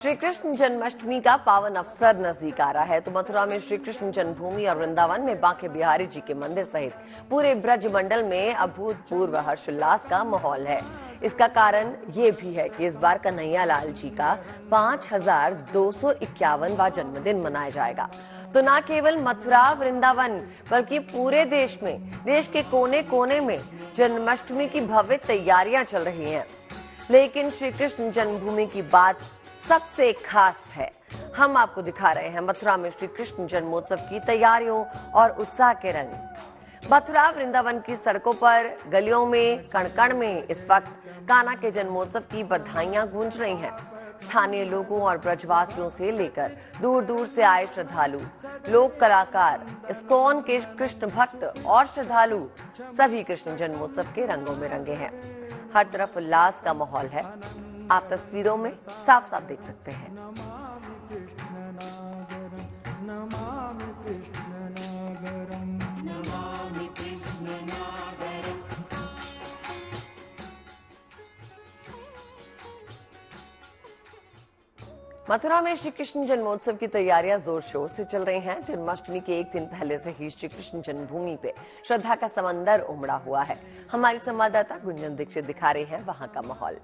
श्री कृष्ण जन्माष्टमी का पावन अवसर नजदीक आ रहा है तो मथुरा में श्री कृष्ण जन्मभूमि और वृंदावन में बांके बिहारी जी के मंदिर सहित पूरे ब्रज मंडल में अभूतपूर्व हर्षोल्लास का माहौल है। इसका कारण ये भी है कि इस बार कन्हैया लाल जी का 5251वां जन्मदिन मनाया जाएगा। तो न केवल मथुरा वृंदावन बल्कि पूरे देश में, देश के कोने कोने में जन्माष्टमी की भव्य तैयारियां चल रही हैं। लेकिन श्री कृष्ण जन्मभूमि की बात सबसे खास है। हम आपको दिखा रहे हैं मथुरा में श्री कृष्ण जन्मोत्सव की तैयारियों और उत्साह के रंग। मथुरा वृंदावन की सड़कों पर, गलियों में, कण-कण में इस वक्त कान्हा के जन्मोत्सव की बधाइयां गूंज रही हैं। स्थानीय लोगों और ब्रजवासियों से लेकर दूर दूर से आए श्रद्धालु, लोक कलाकार, इस्कॉन के कृष्ण भक्त और श्रद्धालु सभी कृष्ण जन्मोत्सव के रंगों में रंगे हैं। हर तरफ उल्लास का माहौल है। आप तस्वीरों में साफ साफ देख सकते हैं। मथुरा में श्री कृष्ण जन्मोत्सव की तैयारियां जोर शोर से चल रही हैं। जन्माष्टमी के एक दिन पहले से ही श्री कृष्ण जन्मभूमि पे श्रद्धा का समंदर उमड़ा हुआ है। हमारी संवाददाता गुंजन दीक्षित दिखा रहे हैं वहां का माहौल।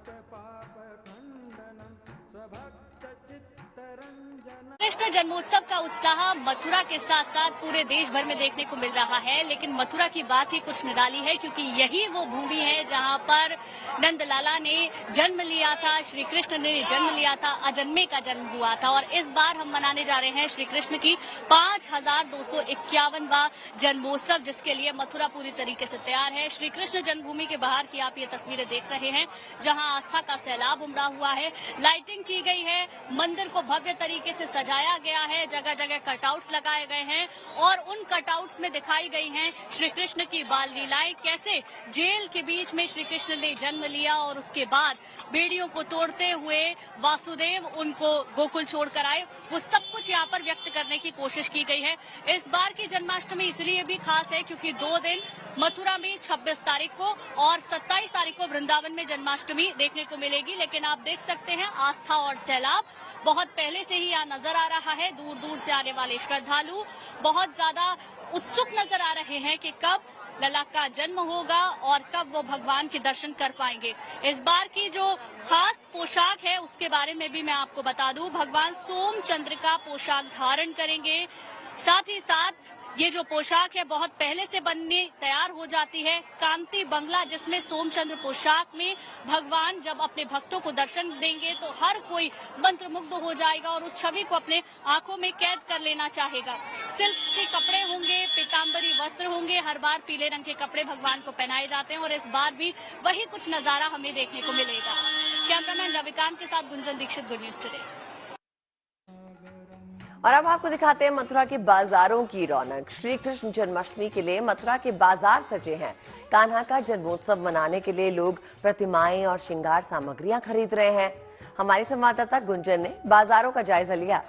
कृष्ण जन्मोत्सव का उत्साह मथुरा के साथ साथ पूरे देश भर में देखने को मिल रहा है। लेकिन मथुरा की बात ही कुछ निराली है, क्योंकि यही वो भूमि है जहां पर नंदलाला ने जन्म लिया था, श्री कृष्ण ने जन्म लिया था, अजन्मे का जन्म हुआ था। और इस बार हम मनाने जा रहे हैं श्री कृष्ण की 5251वां जन्मोत्सव, जिसके लिए मथुरा पूरी तरीके से तैयार है। श्री कृष्ण जन्मभूमि के बाहर की आप ये तस्वीरें देख रहे हैं, जहां आस्था का सैलाब उमड़ा हुआ है। लाइटिंग की गई है, मंदिर को भव्य तरीके से सजाया गया है, जगह जगह कटआउट्स लगाए गए हैं और उन कटआउट्स में दिखाई गई हैं श्री कृष्ण की बाल लीलाएं। कैसे जेल के बीच में श्री कृष्ण ने जन्म लिया और उसके बाद बेड़ियों को तोड़ते हुए वासुदेव उनको गोकुल छोड़कर आए, वो सब कुछ यहाँ पर व्यक्त करने की कोशिश की गई है। इस बार की जन्माष्टमी इसलिए भी खास है क्योंकि 2 दिन मथुरा में 26 तारीख को और 27 तारीख को वृंदावन में जन्माष्टमी देखने को मिलेगी। लेकिन आप देख सकते हैं आस्था और सैलाब बहुत पहले से ही यहाँ नजर आ रहा है। दूर दूर से आने वाले श्रद्धालु बहुत ज्यादा उत्सुक नजर आ रहे हैं कि कब लला का जन्म होगा और कब वो भगवान के दर्शन कर पाएंगे। इस बार की जो खास पोशाक है उसके बारे में भी मैं आपको बता दूं, भगवान सोमचंद्र का पोशाक धारण करेंगे। साथ ही साथ ये जो पोशाक है बहुत पहले से बनने तैयार हो जाती है। कांति बंगला, जिसमें सोमचंद्र पोशाक में भगवान जब अपने भक्तों को दर्शन देंगे तो हर कोई मंत्रमुग्ध हो जाएगा और उस छवि को अपने आंखों में कैद कर लेना चाहेगा। सिल्क के कपड़े होंगे, पीताम्बरी वस्त्र होंगे, हर बार पीले रंग के कपड़े भगवान को पहनाए जाते हैं और इस बार भी वही कुछ नजारा हमें देखने को मिलेगा। कैमरामैन रविकांत के साथ Gunjan Dixit, good news today. और अब आपको दिखाते हैं मथुरा के बाजारों की रौनक। श्री कृष्ण जन्माष्टमी के लिए मथुरा के बाजार सजे हैं। कान्हा का जन्मोत्सव मनाने के लिए लोग प्रतिमाएं और श्रृंगार सामग्रियां खरीद रहे हैं। हमारी संवाददाता गुंजन ने बाजारों का जायजा लिया।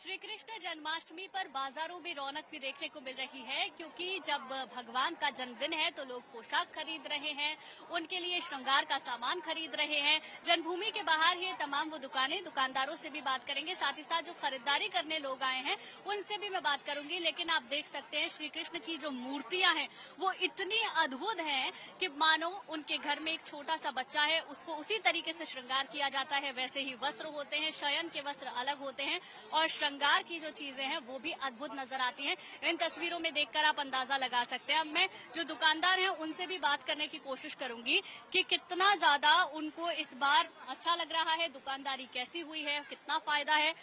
श्री कृष्ण जन्माष्टमी पर बाजारों में रौनक भी देखने को मिल रही है, क्योंकि जब भगवान का जन्मदिन है तो लोग पोशाक खरीद रहे हैं, उनके लिए श्रृंगार का सामान खरीद रहे हैं। जन्मभूमि के बाहर ही तमाम वो दुकानदारों से भी बात करेंगे, साथ ही साथ जो खरीदारी करने लोग आए हैं उनसे भी मैं बात करूंगी। लेकिन आप देख सकते हैं श्री कृष्ण की जो मूर्तियां हैं वो इतनी अद्भुत हैं कि मानो उनके घर में एक छोटा सा बच्चा है, उसको उसी तरीके से श्रृंगार किया जाता है। वैसे ही वस्त्र होते हैं, शयन के वस्त्र अलग होते हैं और श्रृंगार की जो चीजें हैं वो भी अद्भुत नजर आती हैं। इन तस्वीरों में देखकर आप अंदाजा लगा सकते हैं। अब मैं जो दुकानदार हैं उनसे भी बात करने की कोशिश करूंगी कि कितना ज्यादा उनको इस बार अच्छा लग रहा है, दुकानदारी कैसी हुई है, कितना फायदा है।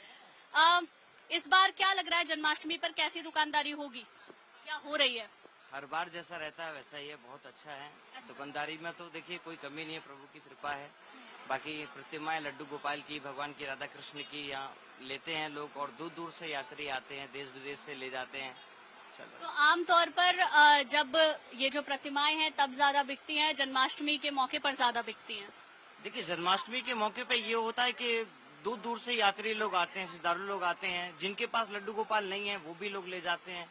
इस बार क्या लग रहा है, जन्माष्टमी पर कैसी दुकानदारी होगी या हो रही है? हर बार जैसा रहता है वैसा ही है, बहुत अच्छा है। दुकानदारी में तो देखिए कोई कमी नहीं है, प्रभु की कृपा है। बाकी प्रतिमाएं लड्डू गोपाल की, भगवान की, राधा कृष्ण की यहाँ लेते हैं लोग और दूर दूर से यात्री आते हैं, देश विदेश से ले जाते हैं। चलो, तो आमतौर पर जब ये जो प्रतिमाएं हैं तब ज्यादा बिकती हैं, जन्माष्टमी के मौके पर ज्यादा बिकती हैं? देखिए जन्माष्टमी के मौके पे ये होता है कि दूर दूर से यात्री लोग आते हैं, श्रद्धालु लोग आते हैं, जिनके पास लड्डू गोपाल नहीं है वो भी लोग ले जाते हैं।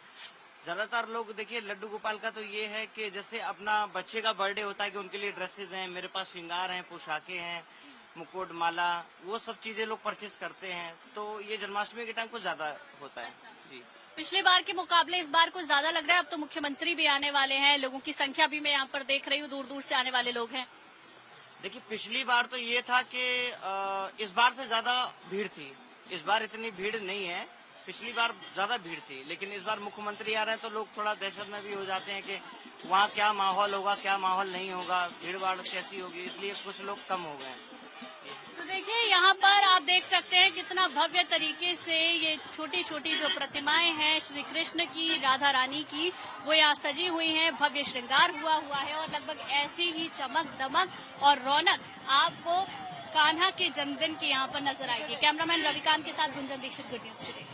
ज्यादातर लोग देखिए लड्डू गोपाल का तो ये है कि जैसे अपना बच्चे का बर्थडे होता है कि उनके लिए ड्रेसेस हैं, मेरे पास श्रृंगार हैं, पोशाकें हैं, मुकुट, माला, वो सब चीजें लोग परचेस करते हैं। तो ये जन्माष्टमी के टाइम कुछ ज्यादा होता है। जी, पिछली बार के मुकाबले इस बार कुछ ज्यादा लग रहा है। अब तो मुख्यमंत्री भी आने वाले हैं, लोगों की संख्या भी मैं यहाँ पर देख रही हूँ, दूर दूर से आने वाले लोग हैं। देखिए पिछली बार तो ये था कि इस बार से ज्यादा भीड़ थी। इस बार इतनी भीड़ नहीं है, पिछली बार ज्यादा भीड़ थी। लेकिन इस बार मुख्यमंत्री आ रहे हैं तो लोग थोड़ा दहशत में भी हो जाते हैं कि वहाँ क्या माहौल होगा, क्या माहौल नहीं होगा, भीड़ भाड़ कैसी होगी, इसलिए कुछ लोग कम हो गए हैं। तो देखिए यहाँ पर आप देख सकते हैं कितना भव्य तरीके से ये छोटी छोटी जो प्रतिमाएं हैं श्री कृष्ण की, राधा रानी की, वो यहाँ सजी हुई हैं, भव्य श्रृंगार हुआ है और लगभग ऐसी ही चमक दमक और रौनक आपको कान्हा के जन्मदिन की यहाँ पर नजर आएगी। कैमरामैन रविकांत के साथ Gunjan Dixit, good news today.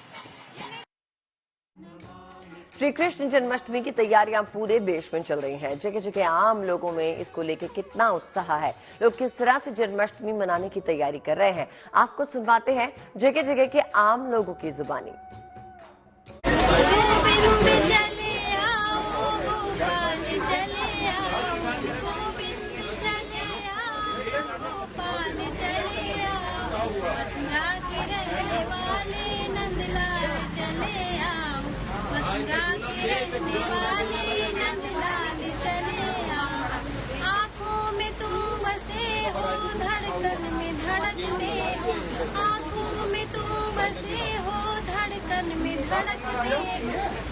Shri Krishna Janmashtami की तैयारियां पूरे देश में चल रही हैं। जगह जगह आम लोगों में इसको लेकर कितना उत्साह है, लोग किस तरह से जन्माष्टमी मनाने की तैयारी कर रहे हैं, आपको सुनवाते हैं जगह जगह के आम लोगों की जुबानी। आँखों में तुम बसे हो, धड़कन में धड़कते हो, आँखों में तुम बसे हो, धड़कन में धड़कते हो।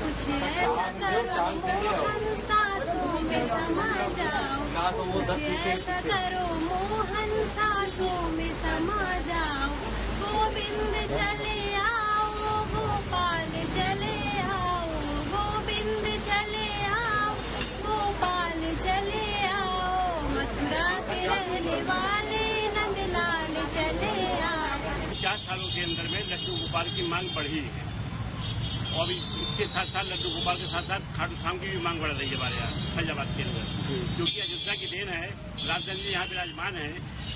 कुछ ऐसा करो मोहन सांसों में समा जाओ, कुछ ऐसा करो मोहन सांसों में समा जाओ। गोविंद चले आओ, गोपाल चले आओ, गोविंद चले आओ, गोपाल चले आओ, मथुरा के रहने वाले नंदलाल चले आओ। 50 सालों के अंदर में लड्डू गोपाल की मांग बढ़ी है और इसके साथ साथ लड्डू गोपाल के साथ साथ खाटू श्याम की भी मांग बढ़ रही है हमारे यहाँ फैजाबाद के अंदर, क्योंकि अयोध्या की देन है, राजचंद्र जी यहाँ विराजमान है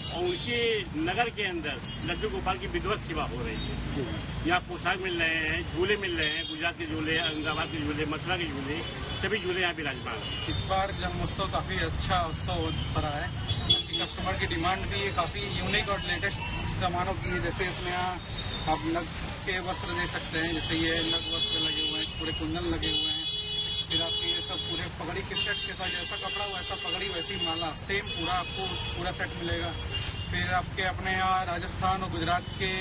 और उनके नगर के अंदर लड्डू गोपाल की विधिवत सेवा हो रही है। यहाँ पोशाक मिल रहे हैं, झूले मिल रहे हैं, गुजरात के झूले, औरंगाबाद के झूले, मथुरा के झूले, सभी झूले यहाँ विराजमान है। इस बार जन्मोत्सव काफी अच्छा उत्सव हो रहा है। कस्टमर की डिमांड भी काफी यूनिक और लेटेस्ट सामानों की है। जैसे इसमें आप नग के वस्त्र दे सकते हैं, जैसे ये नग वस्त्र लगे हुए हैं, पूरे कुंदन लगे हुए हैं। फिर आपके ये सब पूरे पगड़ी के सेट के साथ जैसा कपड़ा वैसा पगड़ी वैसी माला, सेम पूरा आपको पूरा सेट मिलेगा। फिर आपके अपने यहाँ राजस्थान और गुजरात के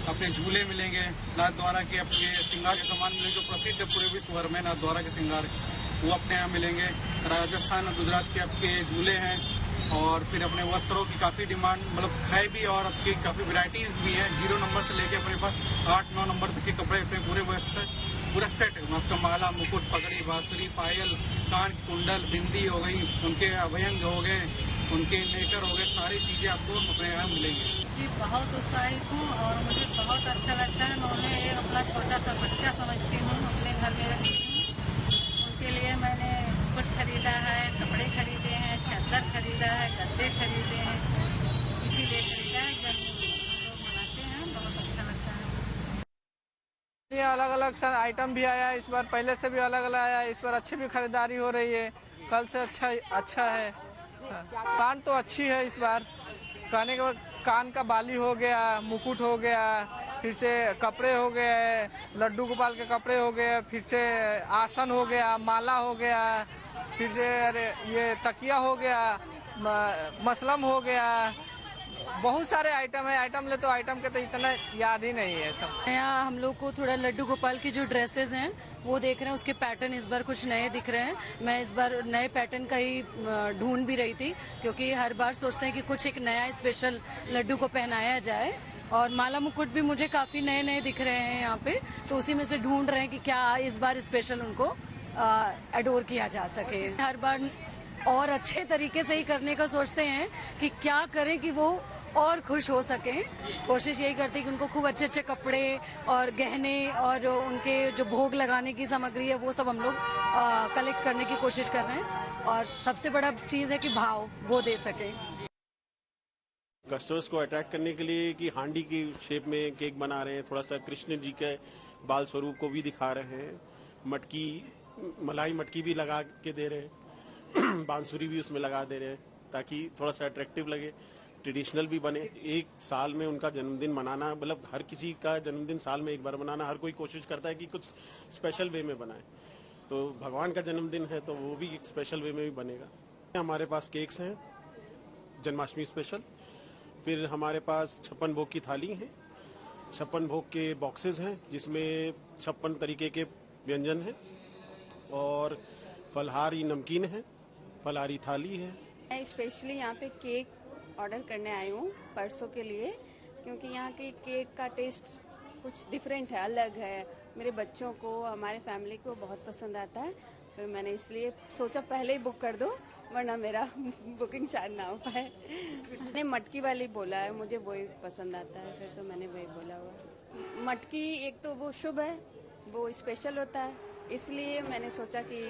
अपने झूले मिलेंगे, नाथ द्वारा के आपके श्रृंगार के सामान मिलेंगे जो प्रसिद्ध है पूरे विश्व भर में, नाथ द्वारा के श्रृंगार वो अपने यहाँ मिलेंगे। राजस्थान और गुजरात के आपके झूले हैं और फिर अपने वस्त्रों की काफी डिमांड मतलब है भी और आपकी काफी वैरायटीज भी हैं। 0 नंबर से लेके अपने पास 8-9 नंबर तक के कपड़े अपने पूरे वस्त्र पूरा सेट है। आपका माला, मुकुट, पगड़ी, बांसुरी, पायल, कान, कुंडल, बिंदी हो गई, उनके अभयंग हो गए, उनके नेकर हो गए, सारी चीजें आपको अपने यहाँ मिलेंगी। जी बहुत उत्साहित हूँ और मुझे बहुत अच्छा लगता है। मैं उन्हें एक अपना छोटा सा बच्चा समझती हूँ, अपने घर में रखती हूँ। उनके लिए मैंने कुछ खरीदा है, कपड़े खरीदे हैं, चादर खरीदा है, गद्दे खरीदे हैं, इसीलिए खरीदा है। जन्मदिन लोग मनाते हैं, बहुत अच्छा लगता है। ये अलग अलग आइटम भी आया है इस बार, पहले से भी अलग अलग आया है इस बार। अच्छी भी खरीदारी हो रही है, कल से अच्छा है। कान तो अच्छी है इस बार, कहने के बाद कान का बाली हो गया, मुकुट हो गया, फिर से कपड़े हो गए, लड्डू गोपाल के कपड़े हो गए, फिर से आसन हो गया, माला हो गया, फिर से ये तकिया हो गया, मसलम हो गया, बहुत सारे आइटम है। आइटम ले तो आइटम के तो इतना याद ही नहीं है सब। यहाँ हम लोग को थोड़ा लड्डू गोपाल की जो ड्रेसेस हैं वो देख रहे हैं, उसके पैटर्न इस बार कुछ नए दिख रहे हैं। मैं इस बार नए पैटर्न का ही ढूंढ भी रही थी, क्योंकि हर बार सोचते हैं कि कुछ एक नया स्पेशल लड्डू को पहनाया जाए। और माला मुकुट भी मुझे काफी नए नए दिख रहे हैं यहाँ पे, तो उसी में से ढूंढ रहे हैं कि क्या इस बार स्पेशल उनको एडोर किया जा सके। हर बार और अच्छे तरीके से ही करने का सोचते हैं कि क्या करें कि वो और खुश हो सके। कोशिश यही करते हैं कि उनको खूब अच्छे अच्छे कपड़े और गहने और उनके जो भोग लगाने की सामग्री है वो सब हम लोग कलेक्ट करने की कोशिश कर रहे हैं। और सबसे बड़ा चीज है कि भाव वो दे सके। कस्टमर्स को अट्रैक्ट करने के लिए कि हांडी की शेप में केक बना रहे हैं, थोड़ा सा कृष्ण जी के बाल स्वरूप को भी दिखा रहे हैं, मटकी मलाई मटकी भी लगा के दे रहे हैं, बांसुरी भी उसमें लगा दे रहे हैं ताकि थोड़ा सा अट्रैक्टिव लगे। ट्रेडिशनल भी बने। एक साल में उनका जन्मदिन मनाना, मतलब हर किसी का जन्मदिन साल में एक बार मनाना, हर कोई कोशिश करता है कि कुछ स्पेशल वे में बनाए। तो भगवान का जन्मदिन है तो वो भी एक स्पेशल वे में भी बनेगा। हमारे पास केक्स हैं जन्माष्टमी स्पेशल, फिर हमारे पास 56 भोग की थाली है, 56 भोग के बॉक्सेस हैं जिसमें 56 तरीके के व्यंजन हैं, और फलहारी नमकीन है, फलहारी थाली है। मैं स्पेशली यहाँ पे केक ऑर्डर करने आई हूँ परसों के लिए, क्योंकि यहाँ के केक का टेस्ट कुछ डिफरेंट है, अलग है। मेरे बच्चों को, हमारे फैमिली को बहुत पसंद आता है। फिर मैंने इसलिए सोचा पहले ही बुक कर दो, वरना मेरा बुकिंग शायद ना हो पाए। मैंने मटकी वाली बोला है, मुझे वही पसंद आता है, फिर तो मैंने वही बोला हुआ। मटकी एक तो वो शुभ है, वो स्पेशल होता है, इसलिए मैंने सोचा कि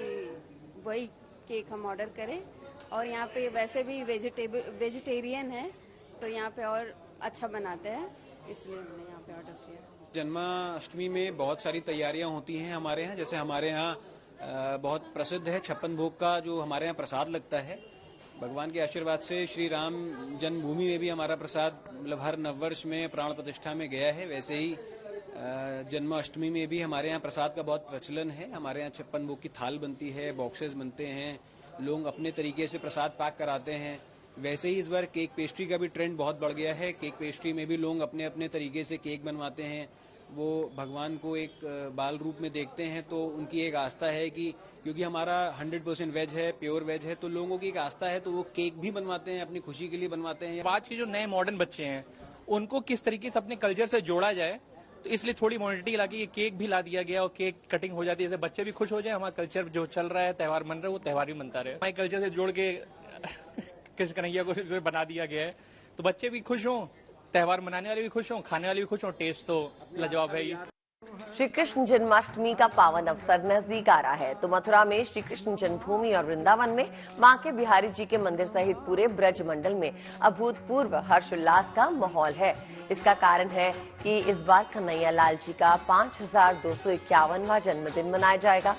वही केक हम ऑर्डर करें। और यहाँ पे वैसे भी वेजिटेरियन है, तो यहाँ पे और अच्छा बनाते हैं, इसलिए मैंने यहाँ पे ऑर्डर किया। जन्माष्टमी में बहुत सारी तैयारियां होती हैं हमारे यहाँ। जैसे हमारे यहाँ बहुत प्रसिद्ध है 56 भोग का जो हमारे यहाँ प्रसाद लगता है। भगवान के आशीर्वाद से श्री राम जन्मभूमि में भी हमारा प्रसाद मतलब हर नववर्ष में प्राण प्रतिष्ठा में गया है। वैसे ही जन्माष्टमी में भी हमारे यहाँ प्रसाद का बहुत प्रचलन है। हमारे यहाँ 56 भोग की थाल बनती है, बॉक्सेस बनते हैं, लोग अपने तरीके से प्रसाद पैक कराते हैं। वैसे ही इस बार केक पेस्ट्री का भी ट्रेंड बहुत बढ़ गया है। केक पेस्ट्री में भी लोग अपने अपने तरीके से केक बनवाते हैं। वो भगवान को एक बाल रूप में देखते हैं, तो उनकी एक आस्था है कि क्योंकि हमारा 100% वेज है, प्योर वेज है, तो लोगों की एक आस्था है, तो वो केक भी बनवाते हैं, अपनी खुशी के लिए बनवाते हैं। आज के जो नए मॉडर्न बच्चे हैं उनको किस तरीके से अपने कल्चर से जोड़ा जाए, तो इसलिए थोड़ी मॉडर्निटी ला के केक भी ला दिया गया और केक कटिंग हो जाती है, जैसे बच्चे भी खुश हो जाए, हमारा कल्चर जो चल रहा है, त्यौहार मन रहा है, वो त्यौहार भी मनता रहे। हमारे कल्चर से जोड़ के कृष्ण कन्हैया को बना दिया गया है, तो बच्चे भी खुश हों, त्यौहार मनाने वाले भी खुश हों, खाने वाले भी खुश हों। टेस्ट तो लाजवाब है ही। श्री कृष्ण जन्माष्टमी का पावन अवसर नजदीक आ रहा है, तो मथुरा में श्री कृष्ण जन्मभूमि और वृंदावन में बांके बिहारी जी के मंदिर सहित पूरे ब्रज मंडल में अभूतपूर्व हर्षोल्लास का माहौल है। इसका कारण है कि इस बार कन्हैया लाल जी का 5251वां जन्मदिन मनाया जाएगा।